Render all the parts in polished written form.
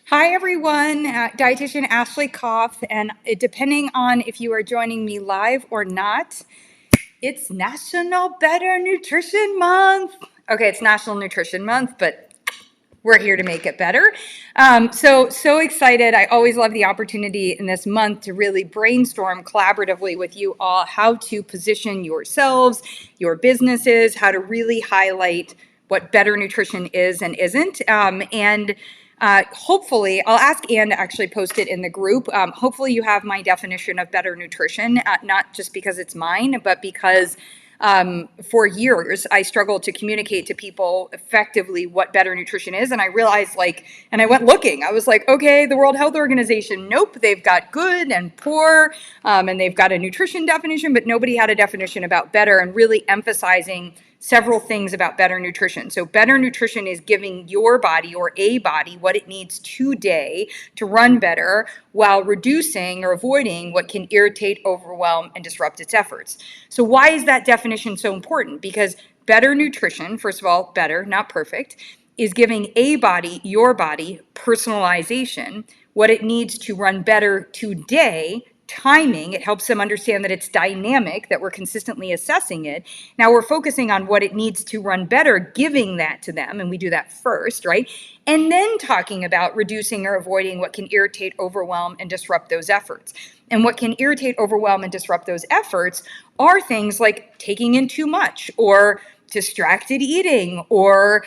Hi everyone, dietitian Ashley Koff, and depending on if you are joining me live or not, it's National Better Nutrition Month. Okay, it's National Nutrition Month, but we're here to make it better. So excited. I always love the opportunity in this month to really brainstorm collaboratively with you all how to position yourselves, your businesses, how to really highlight what better nutrition is and isn't. Hopefully, I'll ask Ann to actually post it in the group. Hopefully you have my definition of better nutrition, not just because it's mine, but because for years, I struggled to communicate to people effectively what better nutrition is. And I realized, and I went looking. I was like, okay, the World Health Organization, nope, they've got good and poor, and they've got a nutrition definition, but nobody had a definition about better, and really emphasizing several things about better nutrition. So better nutrition is giving your body or a body what it needs today to run better while reducing or avoiding what can irritate, overwhelm, and disrupt its efforts. So why is that definition so important? Because better nutrition, first of all, better, not perfect, is giving a body, your body, personalization, what it needs to run better today. Timing, it helps them understand that it's dynamic, that we're consistently assessing it. Now we're focusing on what it needs to run better, giving that to them, and we do that first, right? And then talking about reducing or avoiding what can irritate, overwhelm, and disrupt those efforts. And what can irritate, overwhelm, and disrupt those efforts are things like taking in too much, or distracted eating, or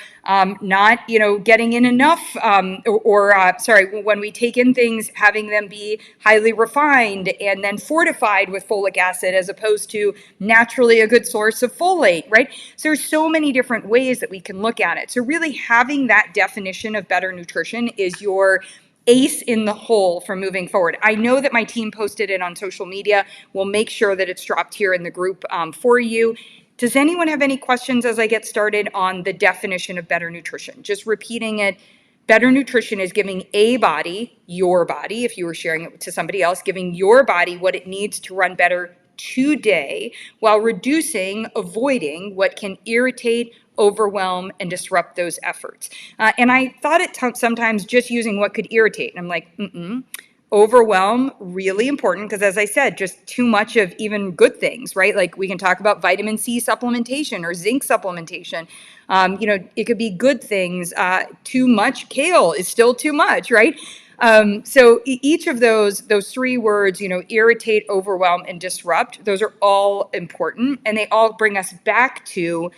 not, getting in enough, when we take in things, having them be highly refined and then fortified with folic acid as opposed to naturally a good source of folate, right? So there's so many different ways that we can look at it. So really having that definition of better nutrition is your ace in the hole for moving forward. I know that my team posted it on social media. We'll make sure that it's dropped here in the group for you. Does anyone have any questions as I get started on the definition of better nutrition? Just repeating it. Better nutrition is giving a body, your body, if you were sharing it to somebody else, giving your body what it needs to run better today while avoiding what can irritate, overwhelm, and disrupt those efforts. And I thought sometimes just using what could irritate. And I'm like, overwhelm, really important, because as I said, just too much of even good things, right? Like we can talk about vitamin C supplementation or zinc supplementation. It could be good things. Too much kale is still too much, right? So each of those three words, irritate, overwhelm, and disrupt, those are all important, and they all bring us back to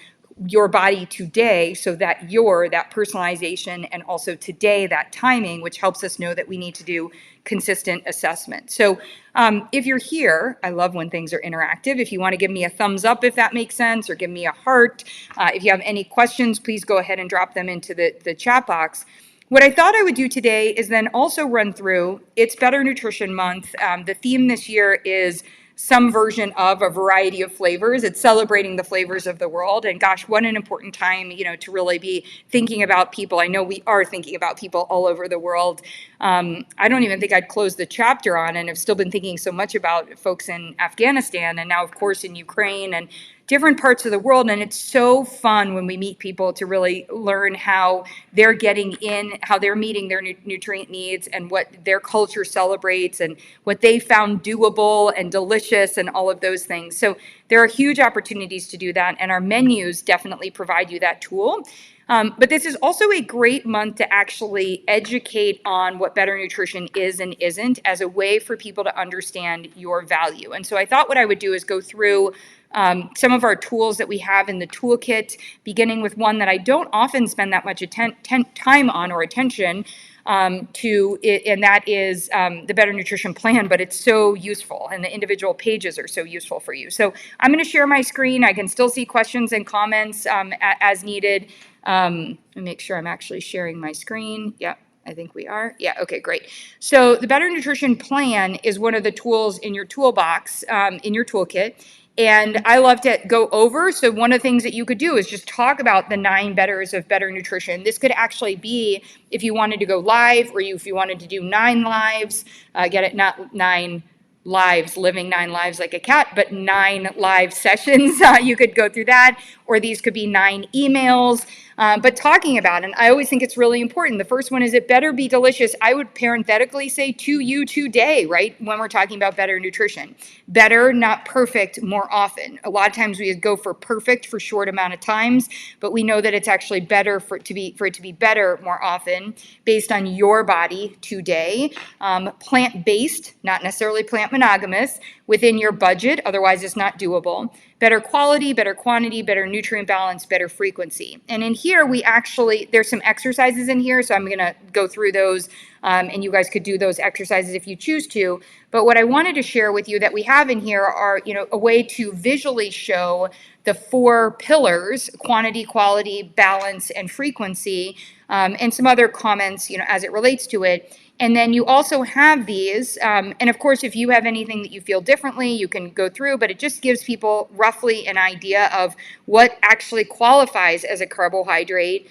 your body today, so that that personalization, and also today, that timing, which helps us know that we need to do consistent assessment. So if you're here, I love when things are interactive. If you want to give me a thumbs up, if that makes sense, or give me a heart. If you have any questions, please go ahead and drop them into the chat box. What I thought I would do today is then also run through, it's Better Nutrition Month. The theme this year is some version of a variety of flavors. It's celebrating the flavors of the world. And gosh, what an important time, to really be thinking about people. I know we are thinking about people all over the world. I don't even think I'd close the chapter on, and I've still been thinking so much about folks in Afghanistan, and now, of course, in Ukraine, and different parts of the world. And it's so fun when we meet people to really learn how they're getting in, how they're meeting their nutrient needs, and what their culture celebrates, and what they found doable and delicious, and all of those things. So there are huge opportunities to do that, and our menus definitely provide you that tool. But this is also a great month to actually educate on what better nutrition is and isn't, as a way for people to understand your value. And so I thought what I would do is go through some of our tools that we have in the toolkit, beginning with one that I don't often spend that much time on or attention to it, and that is the Better Nutrition Plan, but it's so useful, and the individual pages are so useful for you. So I'm going to share my screen. I can still see questions and comments as needed. Let me make sure I'm actually sharing my screen. Yep. I think we are. Yeah, okay, great. So the Better Nutrition Plan is one of the tools in your toolbox, in your toolkit. And I love to go over. So one of the things that you could do is just talk about the 9 betters of better nutrition. This could actually be if you wanted to go live, or if you wanted to do 9 lives, get it? Not 9 lives, living 9 lives like a cat, but 9 live sessions. You could go through that. or these could be 9 emails, but talking about it. And I always think it's really important. The first one is it better be delicious. I would parenthetically say to you today, right? When we're talking about better nutrition, better, not perfect, more often. A lot of times we go for perfect for short amount of times, but we know that it's actually better for it to be better more often based on your body today. Plant-based, not necessarily plant monogamous, within your budget, otherwise it's not doable. Better quality, better quantity, better nutrient balance, better frequency. And in here, there's some exercises in here, so I'm gonna go through those, and you guys could do those exercises if you choose to. But what I wanted to share with you that we have in here are, a way to visually show the 4 pillars: quantity, quality, balance, and frequency, and some other comments, as it relates to it. And then you also have these, and of course, if you have anything that you feel differently, you can go through, but it just gives people roughly an idea of what actually qualifies as a carbohydrate,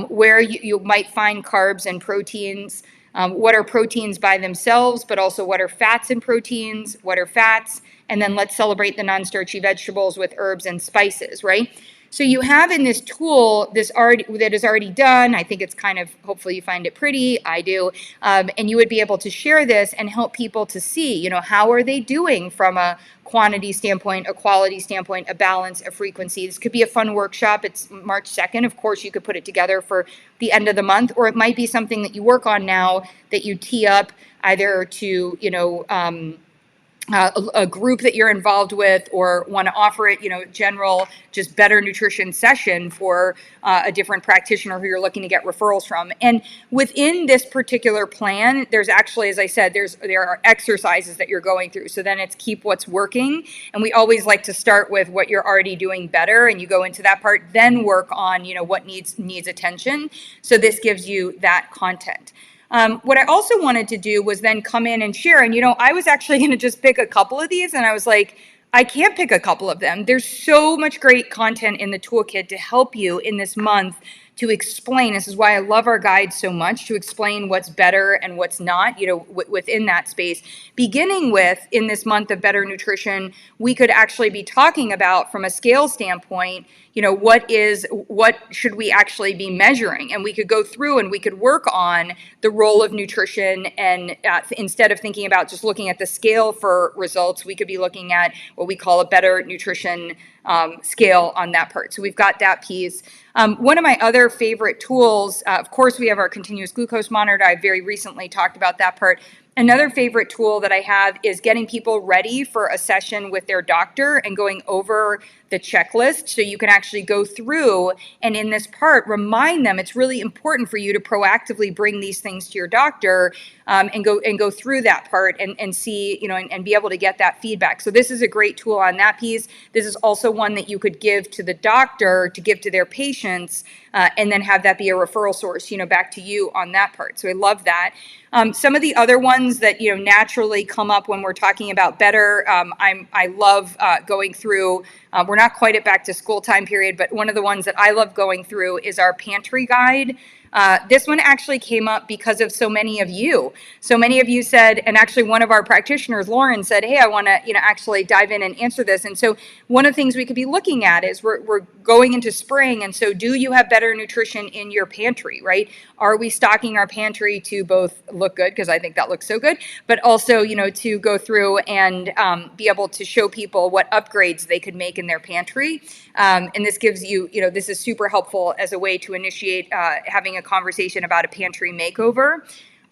where you might find carbs and proteins, what are proteins by themselves, but also what are fats and proteins, what are fats, and then let's celebrate the non-starchy vegetables with herbs and spices, right? So you have in this tool that is already done. I think it's kind of, hopefully you find it pretty. I do. And you would be able to share this and help people to see, how are they doing from a quantity standpoint, a quality standpoint, a balance, a frequency. This could be a fun workshop. It's March 2nd. Of course, you could put it together for the end of the month, or it might be something that you work on now that you tee up either to, a group that you're involved with, or want to offer it, general, just better nutrition session for a different practitioner who you're looking to get referrals from. And within this particular plan, there's actually, as I said, there are exercises that you're going through. So then it's keep what's working. And we always like to start with what you're already doing better, and you go into that part, then work on, what needs attention. So this gives you that content. What I also wanted to do was then come in and share. And, I was actually going to just pick a couple of these. And I was like, I can't pick a couple of them. There's so much great content in the toolkit to help you in this month to explain. This is why I love our guide so much, to explain what's better and what's not, within that space. Beginning with, in this month of better nutrition, we could actually be talking about, from a scale standpoint, what should we actually be measuring? And we could go through and we could work on the role of nutrition. And instead of thinking about just looking at the scale for results, we could be looking at what we call a better nutrition scale on that part. So we've got that piece. One of my other favorite tools, of course, we have our continuous glucose monitor. I very recently talked about that part. Another favorite tool that I have is getting people ready for a session with their doctor and going over the checklist. So you can actually go through and in this part, remind them it's really important for you to proactively bring these things to your doctor, and go through that part and see, and be able to get that feedback. So this is a great tool on that piece. This is also one that you could give to the doctor to give to their patients, and then have that be a referral source, back to you on that part. So I love that. Some of the other ones that, naturally come up when we're talking about better, I love going through, we're not quite at back to school time period, but one of the ones that I love going through is our pantry guide. This one actually came up because of so many of you. So many of you said, and actually one of our practitioners, Lauren, said, hey, I want to, actually dive in and answer this. And so one of the things we could be looking at is we're going into spring. And so do you have better nutrition in your pantry, right? Are we stocking our pantry to both look good, because I think that looks so good, but also, to go through and be able to show people what upgrades they could make in their pantry. And this gives you, this is super helpful as a way to initiate having a conversation about a pantry makeover.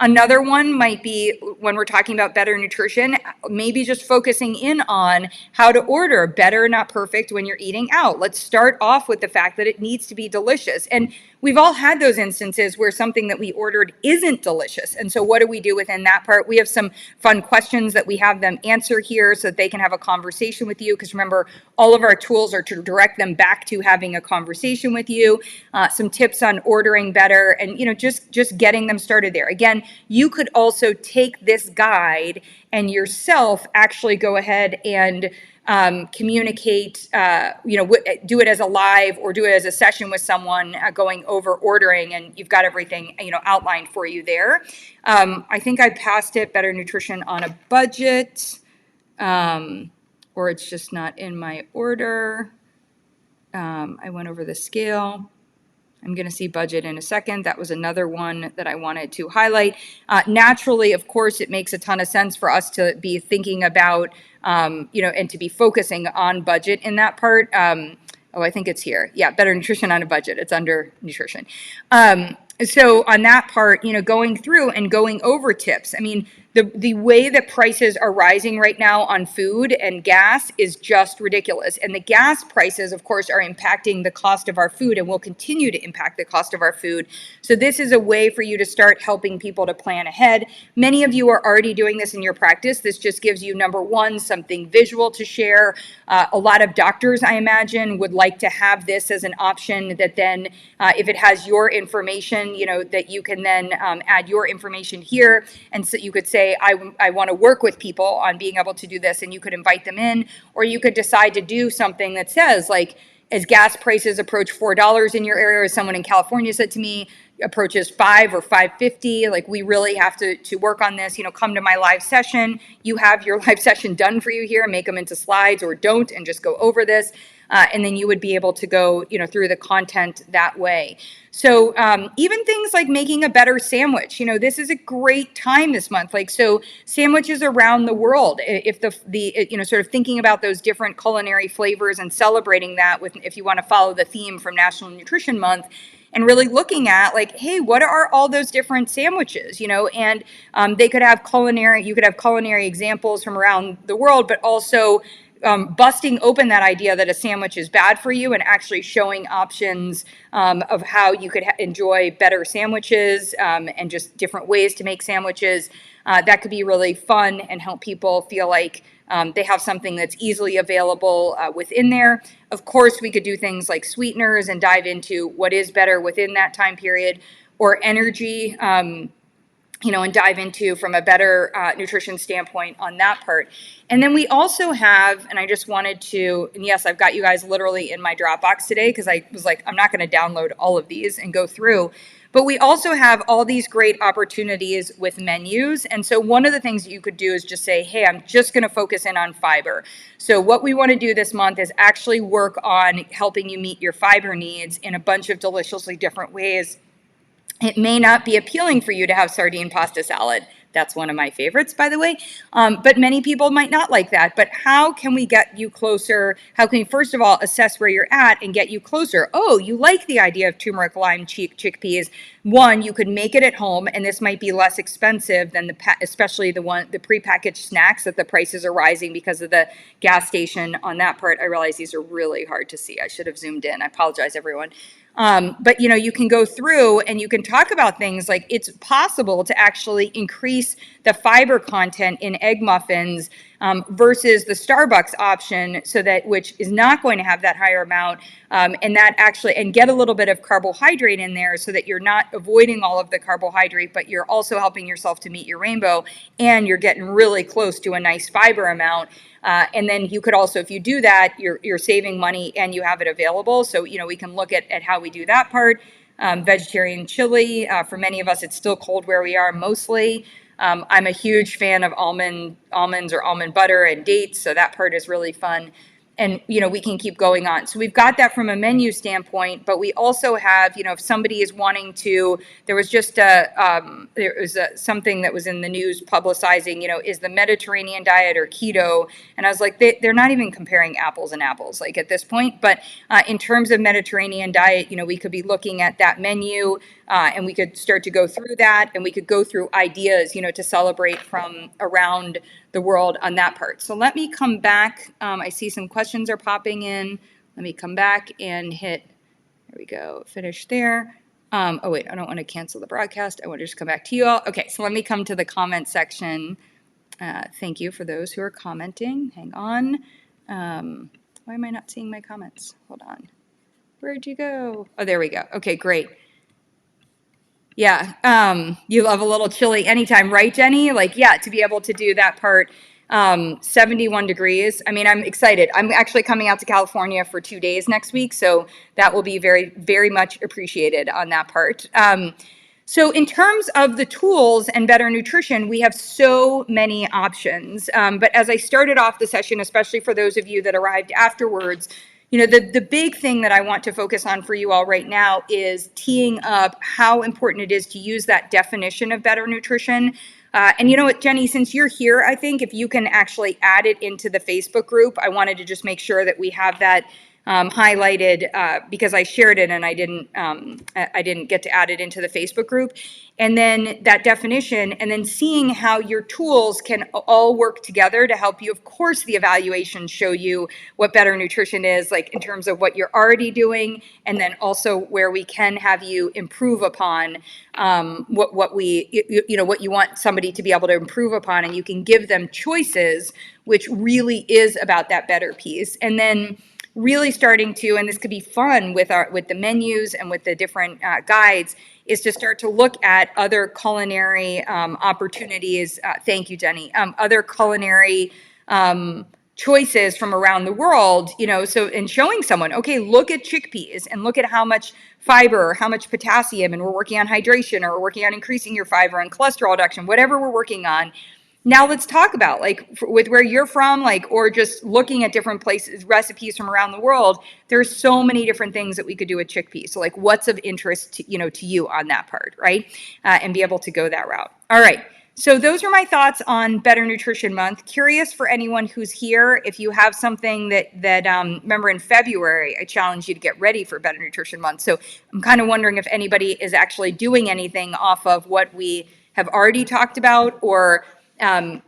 Another one might be, when we're talking about better nutrition, maybe just focusing in on how to order better, not perfect, when you're eating out. Let's start off with the fact that it needs to be delicious. And we've all had those instances where something that we ordered isn't delicious. And so what do we do within that part? We have some fun questions that we have them answer here so that they can have a conversation with you. Because remember, all of our tools are to direct them back to having a conversation with you. Some tips on ordering better, and just getting them started there. Again, you could also take this guide and yourself actually go ahead and communicate, do it as a live or do it as a session with someone going over ordering, and you've got everything, outlined for you there. I think I passed it, better nutrition on a budget, or it's just not in my order. I went over the scale. I'm going to see budget in a second. That was another one that I wanted to highlight. Naturally, of course, it makes a ton of sense for us to be thinking about, and to be focusing on budget in that part. Oh, I think it's here. Yeah, better nutrition on a budget. It's under nutrition. So on that part, going through and going over tips. I mean, the way that prices are rising right now on food and gas is just ridiculous. And the gas prices, of course, are impacting the cost of our food and will continue to impact the cost of our food. So this is a way for you to start helping people to plan ahead. Many of you are already doing this in your practice. This just gives you, number one, something visual to share. A lot of doctors, I imagine, would like to have this as an option that then, if it has your information, that you can then add your information here. And so you could say, I want to work with people on being able to do this, and you could invite them in, or you could decide to do something that says, like, as gas prices approach $4 in your area, as someone in California said to me, approaches $5 or $5.50, like, we really have to work on this. Come to my live session. You have your live session done for you here, make them into slides, or don't, and just go over this. And then you would be able to go, through the content that way. So even things like making a better sandwich, this is a great time this month. Like, so sandwiches around the world, if sort of thinking about those different culinary flavors and celebrating that with, if you want to follow the theme from National Nutrition Month, and really looking at, like, hey, what are all those different sandwiches, and you could have culinary examples from around the world, but also busting open that idea that a sandwich is bad for you and actually showing options of how you could enjoy better sandwiches and just different ways to make sandwiches. That could be really fun and help people feel like they have something that's easily available within there. Of course, we could do things like sweeteners and dive into what is better within that time period, or energy, and dive into from a better nutrition standpoint on that part. And then we also have, and I just wanted to, and yes, I've got you guys literally in my Dropbox today because I was like, I'm not going to download all of these and go through. But we also have all these great opportunities with menus. And so one of the things that you could do is just say, hey, I'm just going to focus in on fiber. So what we want to do this month is actually work on helping you meet your fiber needs in a bunch of deliciously different ways. It may not be appealing for you to have sardine pasta salad. That's one of my favorites, by the way. But many people might not like that. But how can we get you closer? How can we, first of all, assess where you're at and get you closer? Oh, you like the idea of turmeric lime chickpeas. One, you could make it at home, and this might be less expensive than especially the prepackaged snacks that the prices are rising because of the gas station on that part. I realize these are really hard to see. I should have zoomed in. I apologize, everyone. But you can go through and you can talk about things like it's possible to actually increase the fiber content in egg muffins versus the Starbucks option, which is not going to have that higher amount, and get a little bit of carbohydrate in there so that you're not avoiding all of the carbohydrate, but you're also helping yourself to meet your rainbow, and you're getting really close to a nice fiber amount. And then you could also, if you do that, you're saving money and you have it available. So, we can look at how we do that part. Vegetarian chili, for many of us, it's still cold where we are mostly. I'm a huge fan of almonds or almond butter and dates. So that part is really fun. And, we can keep going on. So we've got that from a menu standpoint, but we also have, if somebody is wanting to, there was just something that was in the news publicizing, is the Mediterranean diet or keto? And I was like, they're not even comparing apples and apples, like, at this point. But in terms of Mediterranean diet, we could be looking at that menu and we could start to go through that, and we could go through ideas, to celebrate from around the world on that part. So let me come back. I see some questions are popping in. Let me come back and hit, there we go, finish there. Oh wait, I don't want to cancel the broadcast. I want to just come back to you all. Okay, so let me come to the comment section. Thank you for those who are commenting. Hang on. Why am I not seeing my comments? Hold on. Where'd you go? Oh, there we go. Okay, great. Yeah, you love a little chili anytime, right, Jenny? Like, yeah, to be able to do that part, 71 degrees. I mean, I'm excited. I'm actually coming out to California for 2 days next week, so that will be very, very much appreciated on that part. So in terms of the tools and better nutrition, we have so many options. But as I started off the session, especially for those of you that arrived afterwards, the big thing that I want to focus on for you all right now is teeing up how important it is to use that definition of better nutrition. And you know what, Jenny, since you're here, I think if you can actually add it into the Facebook group, I wanted to just make sure that we have that highlighted because I shared it and I didn't get to add it into the Facebook group. And then that definition, and then seeing how your tools can all work together to help you. Of course, the evaluations show you what better nutrition is, like in terms of what you're already doing, and then also where we can have you improve upon what you want somebody to be able to improve upon, and you can give them choices, which really is about that better piece. And then really starting to, and this could be fun with the menus and with the different guides, is to start to look at other culinary opportunities. Thank you, Jenny. Other culinary choices from around the world, so in showing someone, okay, look at chickpeas and look at how much fiber, how much potassium, and we're working on hydration, or we're working on increasing your fiber and cholesterol reduction, whatever we're working on. Now let's talk about, like, with where you're from, like, or just looking at different places, recipes from around the world. There's so many different things that we could do with chickpeas. So like, what's of interest to you on that part, right? And be able to go that route. All right. So those are my thoughts on Better Nutrition Month. Curious for anyone who's here, if you have something that remember in February, I challenged you to get ready for Better Nutrition Month. So I'm kind of wondering if anybody is actually doing anything off of what we have already talked about, or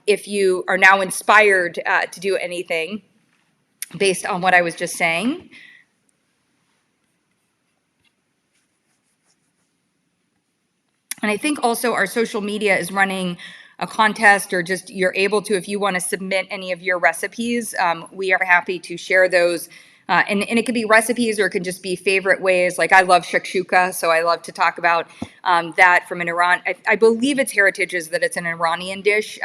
if you are now inspired to do anything based on what I was just saying. And I think also our social media is running a contest, or just you're able to, if you want to submit any of your recipes, we are happy to share those. And it could be recipes, or it could just be favorite ways. Like, I love shakshuka, so I love to talk about that from an Iran. I believe its heritage is that it's an Iranian dish.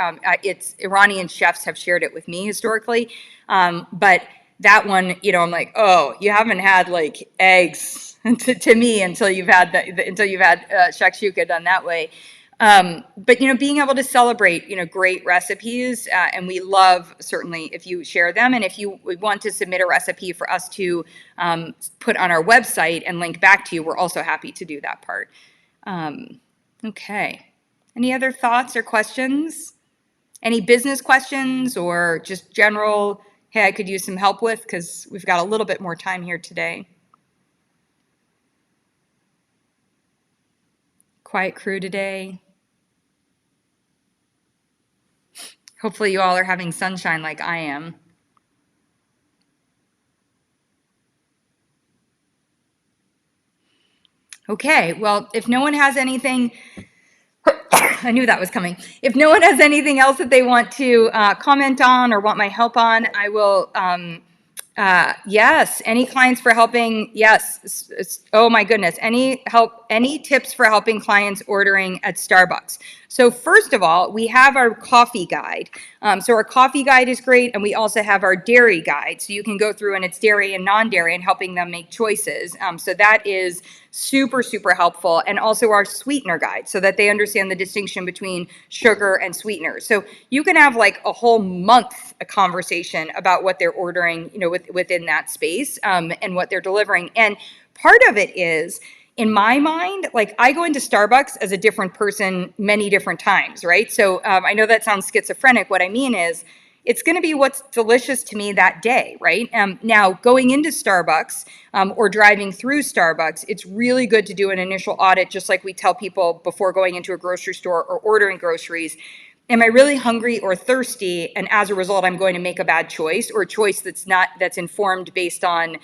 It's Iranian chefs have shared it with me historically. But that one, I'm like, oh, you haven't had like eggs to me until you've had shakshuka done that way. But being able to celebrate great recipes, and we love, certainly, if you share them, and if you want to submit a recipe for us to put on our website and link back to you, we're also happy to do that part. Okay, any other thoughts or questions? Any business questions, or just general, hey, I could use some help with, because we've got a little bit more time here today. Quiet crew today. Hopefully you all are having sunshine like I am. Okay, well, if no one has anything, I knew that was coming. If no one has anything else that they want to comment on or want my help on, I will, yes, any clients for helping, yes, oh my goodness, any tips for helping clients ordering at Starbucks? So first of all, we have our coffee guide. So our coffee guide is great, and we also have our dairy guide. So you can go through, and it's dairy and non-dairy, and helping them make choices. So that is super, super helpful. And also our sweetener guide, so that they understand the distinction between sugar and sweeteners. So you can have like a whole month a conversation about what they're ordering, within that space, and what they're delivering. And part of it is, in my mind, like, I go into Starbucks as a different person many different times, right? So I know that sounds schizophrenic. What I mean is, it's going to be what's delicious to me that day, right? Now, going into Starbucks or driving through Starbucks, it's really good to do an initial audit, just like we tell people before going into a grocery store or ordering groceries. Am I really hungry or thirsty? And as a result, I'm going to make a bad choice, or a choice that's informed based on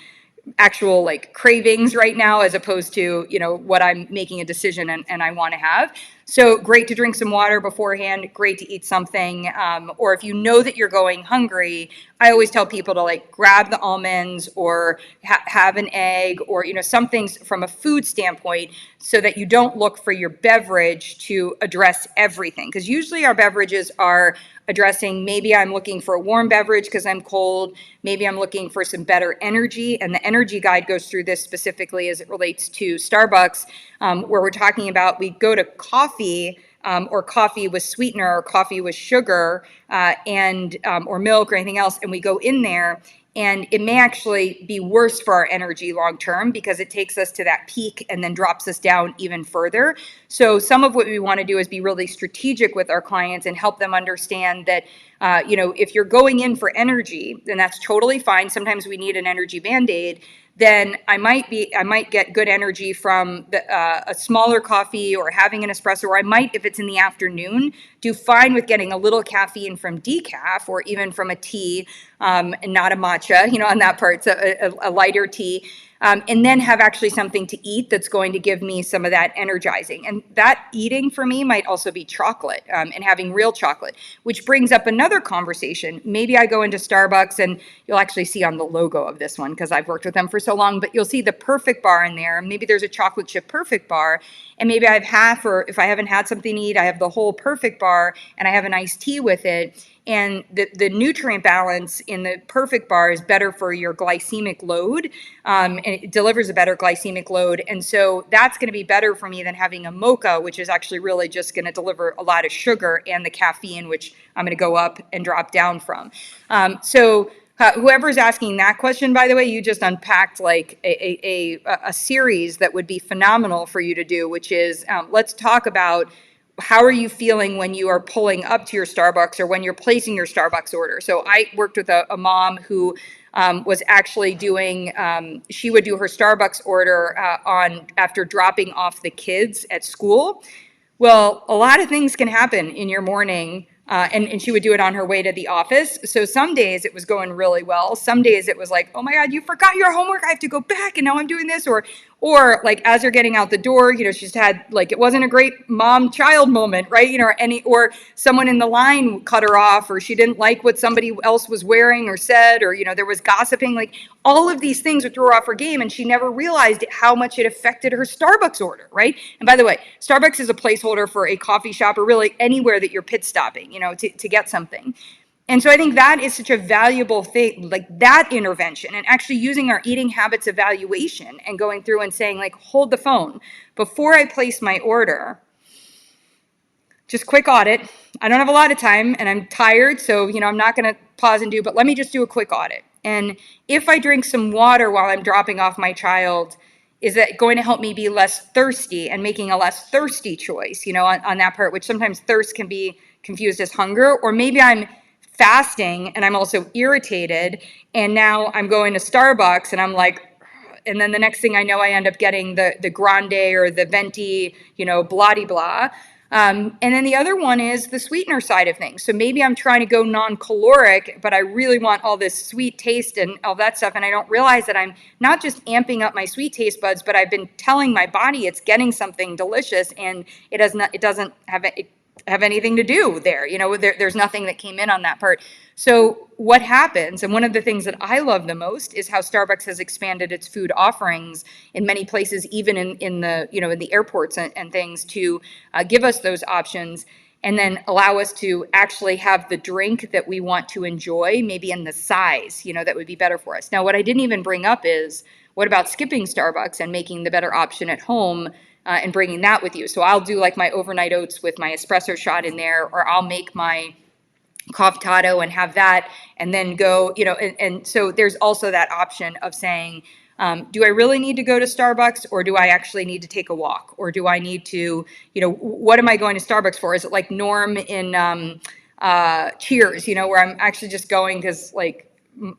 actual like cravings right now, as opposed to what I'm making a decision and I want to have. So great to drink some water beforehand, great to eat something, or if you know that you're going hungry, I always tell people to like grab the almonds, or have an egg, or something from a food standpoint, so that you don't look for your beverage to address everything, because usually our beverages are addressing, maybe I'm looking for a warm beverage because I'm cold, maybe I'm looking for some better energy, and the energy guide goes through this specifically as it relates to Starbucks, where we're talking about, we go to coffee, or coffee with sweetener, or coffee with sugar, and or milk or anything else, and we go in there, And it may actually be worse for our energy long term because it takes us to that peak and then drops us down even further. So some of what we want to do is be really strategic with our clients and help them understand that, if you're going in for energy, then that's totally fine. Sometimes we need an energy band-aid. Then I might get good energy from a smaller coffee or having an espresso, or I might, if it's in the afternoon, do fine with getting a little caffeine from decaf or even from a tea, and not a matcha, on that part, so a lighter tea. And then have actually something to eat that's going to give me some of that energizing. And that eating for me might also be chocolate, and having real chocolate, which brings up another conversation. Maybe I go into Starbucks, and you'll actually see on the logo of this one, because I've worked with them for so long, but you'll see the perfect bar in there. Maybe there's a chocolate chip perfect bar, and maybe I have half, or if I haven't had something to eat, I have the whole perfect bar, and I have an iced tea with it. And the nutrient balance in the perfect bar is better for your glycemic load, and it delivers a better glycemic load. And so that's going to be better for me than having a mocha, which is actually really just going to deliver a lot of sugar and the caffeine, which I'm going to go up and drop down from. Whoever's asking that question, by the way, you just unpacked like a series that would be phenomenal for you to do, which is let's talk about how are you feeling when you are pulling up to your Starbucks or when you're placing your Starbucks order. So I worked with a mom who was actually doing, she would do her Starbucks order after dropping off the kids at school. Well, a lot of things can happen in your morning, and she would do it on her way to the office. So some days it was going really well. Some days it was like, oh my God, you forgot your homework. I have to go back, and now I'm doing this. Or like as you're getting out the door, she's had like, it wasn't a great mom-child moment, right? Or someone in the line cut her off, or she didn't like what somebody else was wearing or said, or, there was gossiping. Like all of these things would throw her off her game, and she never realized how much it affected her Starbucks order, right? And by the way, Starbucks is a placeholder for a coffee shop or really anywhere that you're pit stopping, to get something. And so I think that is such a valuable thing, like that intervention, and actually using our eating habits evaluation and going through and saying, like, hold the phone. Before I place my order, just quick audit. I don't have a lot of time and I'm tired, so, I'm not going to pause and do, but let me just do a quick audit. And if I drink some water while I'm dropping off my child, is that going to help me be less thirsty and making a less thirsty choice, on that part, which sometimes thirst can be confused as hunger, or maybe I'm fasting and I'm also irritated, and now I'm going to Starbucks and I'm like, and then the next thing I know, I end up getting the grande or the venti, blah de blah. And then the other one is the sweetener side of things. So maybe I'm trying to go non-caloric, but I really want all this sweet taste and all that stuff. And I don't realize that I'm not just amping up my sweet taste buds, but I've been telling my body it's getting something delicious, and it doesn't have anything to do there. There's nothing that came in on that part. So what happens, and one of the things that I love the most, is how Starbucks has expanded its food offerings in many places, even in the airports and things, to give us those options and then allow us to actually have the drink that we want to enjoy, maybe in the size, that would be better for us. Now, what I didn't even bring up is, what about skipping Starbucks and making the better option at home, and bringing that with you? So I'll do like my overnight oats with my espresso shot in there, or I'll make my caffeinato and have that, and then go, and so there's also that option of saying, do I really need to go to Starbucks, or do I actually need to take a walk? Or do I need to, what am I going to Starbucks for? Is it like Norm in Cheers, where I'm actually just going because like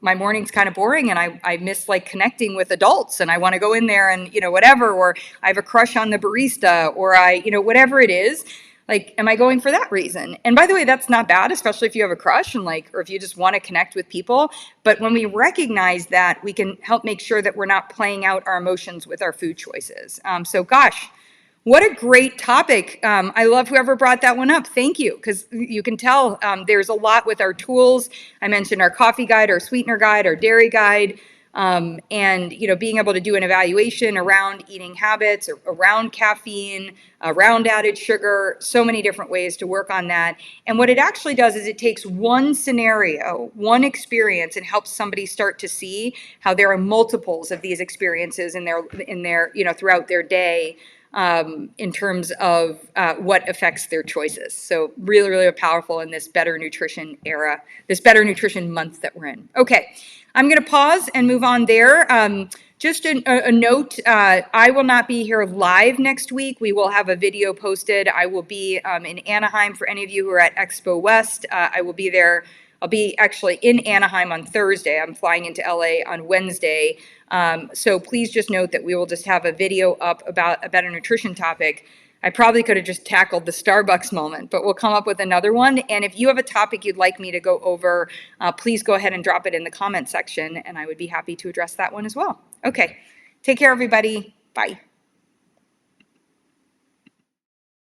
my morning's kind of boring and I miss like connecting with adults, and I want to go in there and, whatever, or I have a crush on the barista, or whatever it is. Like, am I going for that reason? And by the way, that's not bad, especially if you have a crush and or if you just want to connect with people. But when we recognize that, we can help make sure that we're not playing out our emotions with our food choices. So gosh, what a great topic. I love whoever brought that one up. Thank you, because you can tell there's a lot with our tools. I mentioned our coffee guide, our sweetener guide, our dairy guide. And being able to do an evaluation around eating habits, around caffeine, around added sugar, so many different ways to work on that. And what it actually does is it takes one scenario, one experience, and helps somebody start to see how there are multiples of these experiences in their throughout their day, in terms of what affects their choices. So really, really powerful in this better nutrition era, this better nutrition month that we're in. Okay. I'm going to pause and move on there. Just a note, I will not be here live next week. We will have a video posted. I will be in Anaheim for any of you who are at Expo West. I will be there. I'll be actually in Anaheim on Thursday. I'm flying into LA on Wednesday. So please just note that we will just have a video up about a better nutrition topic. I probably could have just tackled the Starbucks moment, but we'll come up with another one. And if you have a topic you'd like me to go over, please go ahead and drop it in the comment section, and I would be happy to address that one as well. Okay, take care, everybody. Bye.